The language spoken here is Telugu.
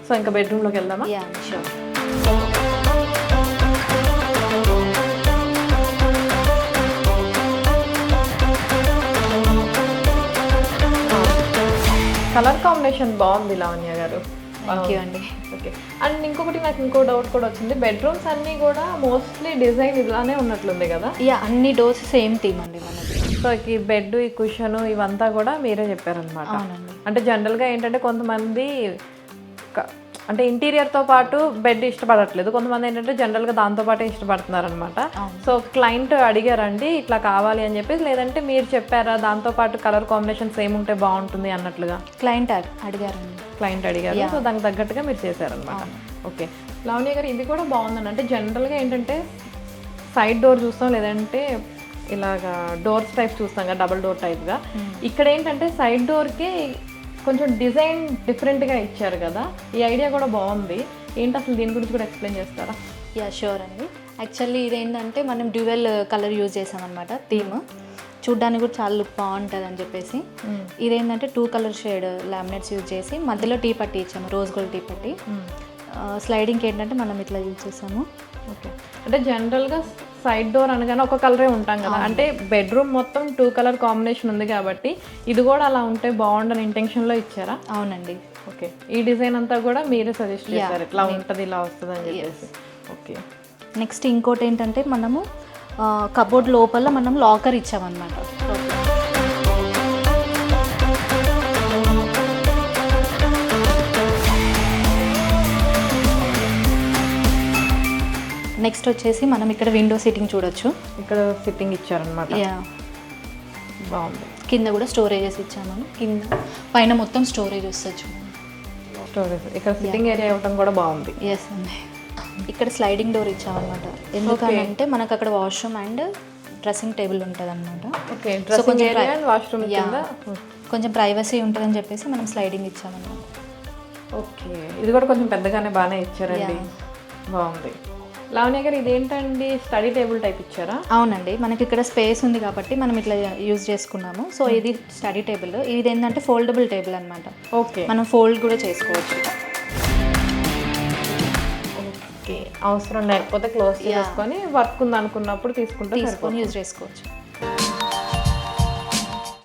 సో ఇంకా బెడ్రూమ్లోకి వెళ్దామా? Yeah sure. కలర్ కాంబినేషన్ బాగుంది లావణ్య గారు. థ్యాంక్ యూ అండి. ఓకే. అండ్ ఇంకొకటి నాకు ఇంకో డౌట్ కూడా వచ్చింది, బెడ్రూమ్స్ అన్నీ కూడా మోస్ట్లీ డిజైన్ ఇలానే ఉన్నట్లుంది కదా? యా, అన్ని డోర్స్ సేమ్ థీమ్ అండి మనది. సో ఈ బెడ్, ఈ కుషన్ ఇవంతా కూడా మీరే చెప్పారనమాట. అవునండి. అంటే జనరల్గా ఏంటంటే కొంతమంది అంటే ఇంటీరియర్తో పాటు బెడ్ ఇష్టపడట్లేదు, కొంతమంది ఏంటంటే జనరల్గా దాంతో పాటే ఇష్టపడుతున్నారు అనమాట. సో క్లయింట్ అడిగారండి ఇట్లా కావాలి అని చెప్పేసి, లేదంటే మీరు చెప్పారా దాంతో పాటు కలర్ కాంబినేషన్ సేమ్ ఉంటే బాగుంటుంది అన్నట్లుగా? క్లయింట్ అడిగారండి. క్లయింట్ అడిగారు, సో దానికి తగ్గట్టుగా మీరు చేశారనమాట. ఓకే. లావణ్య గారు ఇది కూడా బాగుందండి. అంటే జనరల్గా ఏంటంటే సైడ్ డోర్ చూస్తాం, లేదంటే ఇలాగా డోర్స్ టైప్ చూస్తాం కదా, డబుల్ డోర్ టైప్గా. ఇక్కడ ఏంటంటే సైడ్ డోర్కి కొంచెం డిజైన్ డిఫరెంట్గా ఇచ్చారు కదా, ఈ ఐడియా కూడా బాగుంది. ఏంటి అసలు దీని గురించి కూడా ఎక్స్ప్లెయిన్ చేస్తారా? యా షూర్ అండి. యాక్చువల్లీ ఇదేంటంటే మనం డ్యూయల్ కలర్ యూజ్ చేసామన్నమాట థీమ్. చూడ్డానికి కూడా చాలా లుక్ బాగుంటుంది అని చెప్పేసి ఇదేంటంటే 2 కలర్ షేడ్ లామినేట్స్ యూజ్ చేసి మధ్యలో టీ పట్టి ఇచ్చాము, రోజ్ గోల్డ్ టీ పట్టి. స్లైడింగ్కి ఏంటంటే మనం ఇట్లా యూజ్ చేసాము. ఓకే. అంటే జనరల్గా సైడ్ డోర్ అనగానే ఒక కలరే ఉంటాం కదా, అంటే బెడ్రూమ్ మొత్తం 2 కలర్ కాంబినేషన్ ఉంది కాబట్టి ఇది కూడా అలా ఉంటే బాగుండని ఇంటెన్షన్లో ఇచ్చారా? అవునండి. ఓకే. ఈ డిజైన్ అంతా కూడా మీరే సజెస్ట్ చేశారు, ఇట్లా ఉంటుంది ఇలా వస్తుంది అని చెప్పేసి. ఓకే. నెక్స్ట్ ఇంకోటి ఏంటంటే మనము కబోర్డ్ లోపల మనం లాకర్ ఇచ్చామన్నమాట. నెక్స్ట్ వచ్చేసి మనం ఇక్కడ విండో సిట్టింగ్ చూడొచ్చు. ఇక్కడ సిట్టింగ్ ఇచ్చారనమాట. యా, బాగుంది. కింద కూడా స్టోరేజెస్ ఇచ్చాము. కింద పైన మొత్తం స్టోరేజ్ వస్తుంది. స్టోరేజ్ ఇక్కడ సిట్టింగ్ ఏరియా ఇవ్వడం కూడా బాగుంది. ఎస్ అండి. ఇక్కడ స్లైడింగ్ డోర్ ఇచ్చామన్నమాట. ఎందుకంటే మనకు అక్కడ వాష్రూమ్ అండ్ డ్రెస్సింగ్ టేబుల్ ఉంటుంది అనమాట. Okay. Dressing area and washroom కింద కొంచెం ప్రైవసీ ఉంటుందని చెప్పేసి మనం స్లైడింగ్ ఇచ్చామన్నమాట. ఓకే. ఇది కూడా కొంచెం పెద్దగానే బాగానే ఇచ్చారండి, బాగుంది. లావణ్య గారు ఇదేంటండి, స్టడీ టేబుల్ టైప్ ఇచ్చారా? అవునండి, మనకి ఇక్కడ స్పేస్ ఉంది కాబట్టి మనం ఇట్లా యూజ్ చేసుకున్నాము. సో ఇది స్టడీ టేబుల్. ఇది ఏంటంటే ఫోల్డబుల్ టేబుల్ అనమాట. ఓకే. మనం ఫోల్డ్ కూడా చేసుకోవచ్చు. ఓకే. అవసరం లేకపోతే క్లోజ్ చేసుకొని వర్క్ ఉంది అనుకున్నప్పుడు తీసుకొని యూజ్ చేసుకోవచ్చు.